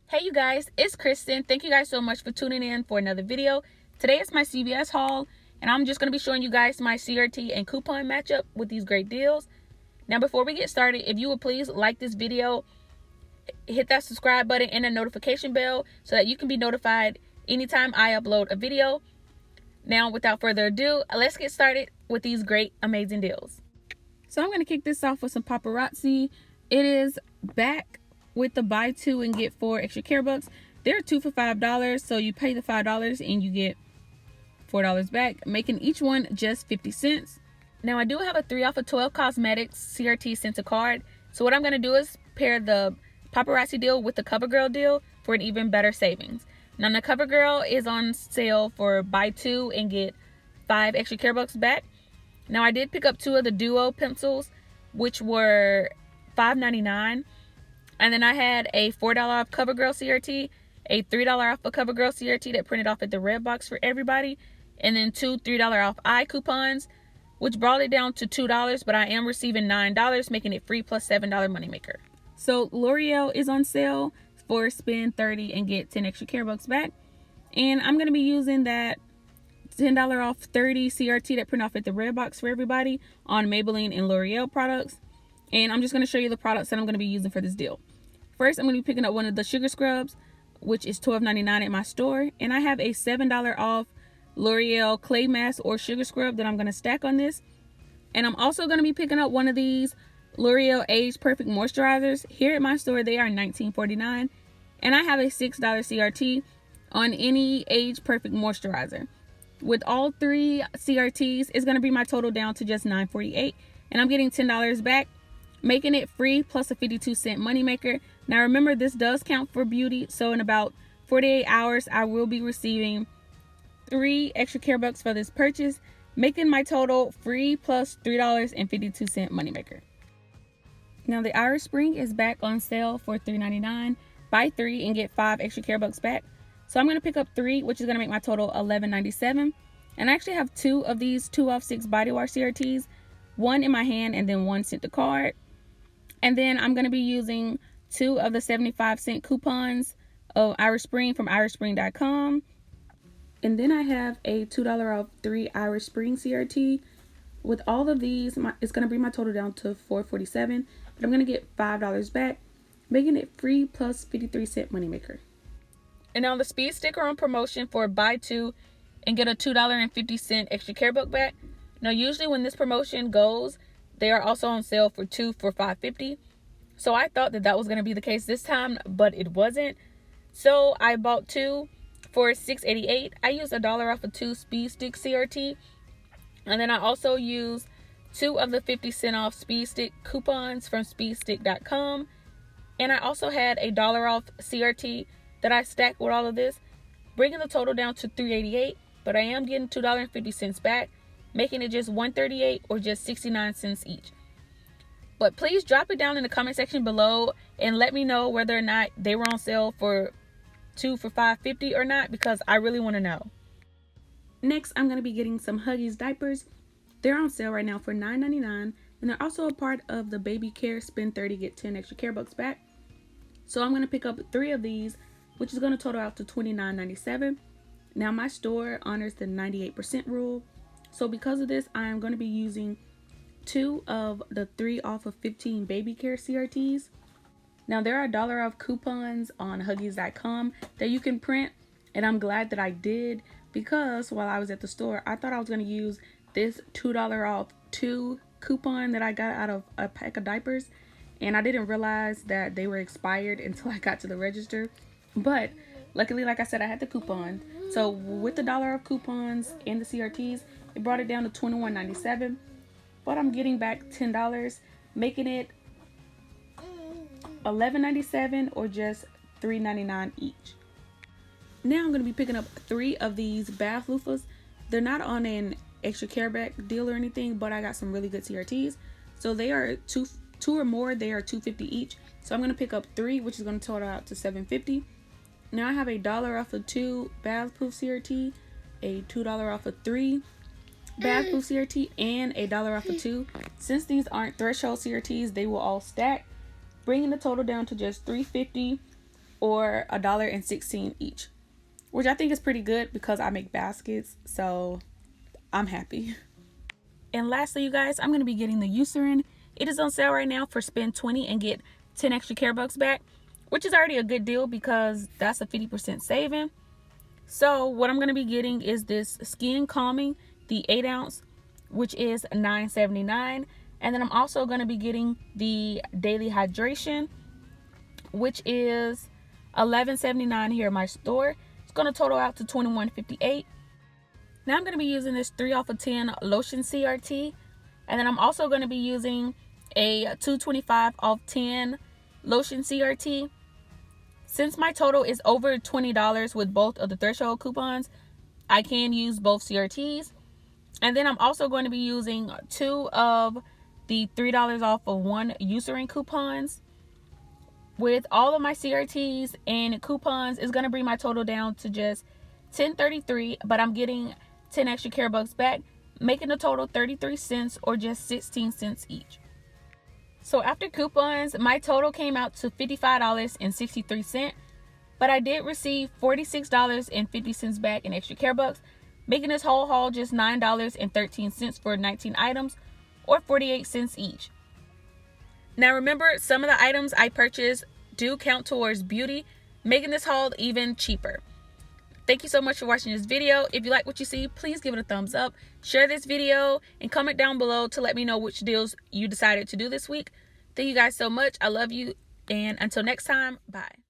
Hey you guys, it's Kristen. Thank you guys so much for tuning in for another video. Today is my CVS haul, and I'm just going to be showing you guys my CRT and coupon matchup with these great deals. Now before we get started, if you would please like this video, hit that subscribe button and the notification bell so that you can be notified anytime I upload a video. Now without further ado, let's get started with these great, amazing deals. So I'm going to kick this off with some paparazzi. It is back with the buy two and get four extra care bucks. They're 2 for $5, so you pay the $5 and you get $4 back, making each one just 50 cents. Now I do have a 3 off of 12 cosmetics CRT sent a card. So what I'm going to do is pair the paparazzi deal with the CoverGirl deal for an even better savings. Now the CoverGirl is on sale for buy two and get 5 extra care bucks back. Now I did pick up 2 of the duo pencils, which were $5.99. And then I had a $4 off CoverGirl CRT, a $3 off a CoverGirl CRT that printed off at the red box for everybody, and then 2 $3 off eye coupons, which brought it down to $2, but I am receiving $9, making it free plus $7 moneymaker. So L'Oreal is on sale for spend 30 and get 10 extra care bucks back. And I'm going to be using that $10 off 30 CRT that print off at the red box for everybody on Maybelline and L'Oreal products. And I'm just going to show you the products that I'm going to be using for this deal. First, I'm going to be picking up one of the sugar scrubs, which is $12.99 at my store. And I have a $7 off L'Oreal clay mask or sugar scrub that I'm going to stack on this. And I'm also going to be picking up one of these L'Oreal Age Perfect moisturizers. Here at my store, they are $19.49. And I have a $6 CRT on any Age Perfect moisturizer. With all 3 CRTs, it's going to bring my total down to just $9.48. And I'm getting $10 back, making it free plus a 52-cent moneymaker. Now remember, this does count for beauty, so in about 48 hours I will be receiving 3 extra care bucks for this purchase, making my total free plus $3.52 moneymaker. Now the Irish Spring is back on sale for $3.99. Buy 3 and get 5 extra care bucks back. So I'm going to pick up 3, which is going to make my total $11.97. And I actually have 2 of these 2 off 6 body wash CRTs, 1 in my hand and then 1 sent to card. And then I'm going to be using 2 of the 75-cent coupons of Irish Spring from irishspring.com. And then I have a $2 off 3 Irish Spring CRT. With all of these, it's going to bring my total down to $4.47. But I'm going to get $5 back, making it free plus 53-cent moneymaker. And now the speed sticker on promotion for buy 2 and get a $2.50 extra care buck back. Now usually when this promotion goes, they are also on sale for 2 for $5.50. So I thought that was going to be the case this time, but it wasn't. So I bought 2 for $6.88. I used $1 off of 2 speed stick CRT. And then I also used 2 of the 50-cent off speed stick coupons from speedstick.com. And I also had a $1 off CRT that I stacked with all of this, bringing the total down to $3.88. But I am getting $2.50 back, making it just $1.38 or just 69 cents each. But please drop it down in the comment section below and let me know whether or not they were on sale for 2 for $5.50 or not, because I really want to know. Next, I'm going to be getting some Huggies diapers. They're on sale right now for $9.99, and they're also a part of the baby care spend 30 get 10 extra care bucks back. So I'm going to pick up 3 of these, which is going to total out to $29.97. Now my store honors the 98% rule. So because of this, I am going to be using 2 of the 3 off of 15 baby care CRTs. Now there are $1 off coupons on Huggies.com that you can print, and I'm glad that I did, because while I was at the store, I thought I was going to use this $2 off 2 coupon that I got out of a pack of diapers, and I didn't realize that they were expired until I got to the register. But luckily, like I said, I had the coupon. So with the $1 off coupons and the CRTs, it brought it down to $21.97. But I'm getting back $10, making it $11.97 or just $3.99 each. Now I'm going to be picking up 3 of these bath loofahs. They're not on an extra care back deal or anything, but I got some really good CRTs. So they are two or more, they are $2.50 each. So I'm going to pick up 3, which is going to total out to $7.50. Now I have a $1 off of 2 bath proof CRT, a $2 off of 3 bath proof CRT, and a $1 off of 2. Since these aren't threshold CRTs, they will all stack, bringing the total down to just $3.50 or $1.16 each, which I think is pretty good because I make baskets, so I'm happy. And lastly, you guys, I'm going to be getting the Eucerin. It is on sale right now for spend 20 and get 10 extra care bucks back, which is already a good deal because that's a 50% saving. So what I'm going to be getting is this Skin Calming, the 8 ounce, which is $9.79. And then I'm also going to be getting the Daily Hydration, which is $11.79 here at my store. It's going to total out to $21.58. Now I'm going to be using this 3 off of 10 lotion CRT. And then I'm also going to be using a $2.25 off 10 lotion CRT. Since my total is over $20 with both of the threshold coupons, I can use both CRTs. And then I'm also going to be using 2 of the $3 off of 1 Eucerin coupons. With all of my CRTs and coupons, it's going to bring my total down to just $10.33, but I'm getting 10 extra care bucks back, making the total 33 cents or just 16 cents each. So after coupons, my total came out to $55.63, but I did receive $46.50 back in extra care bucks, making this whole haul just $9.13 for 19 items or 48 cents each. Now remember, some of the items I purchased do count towards beauty, making this haul even cheaper. Thank you so much for watching this video. If you like what you see, please give it a thumbs up, share this video, and comment down below to let me know which deals you decided to do this week. Thank you guys so much. I love you, and until next time, bye.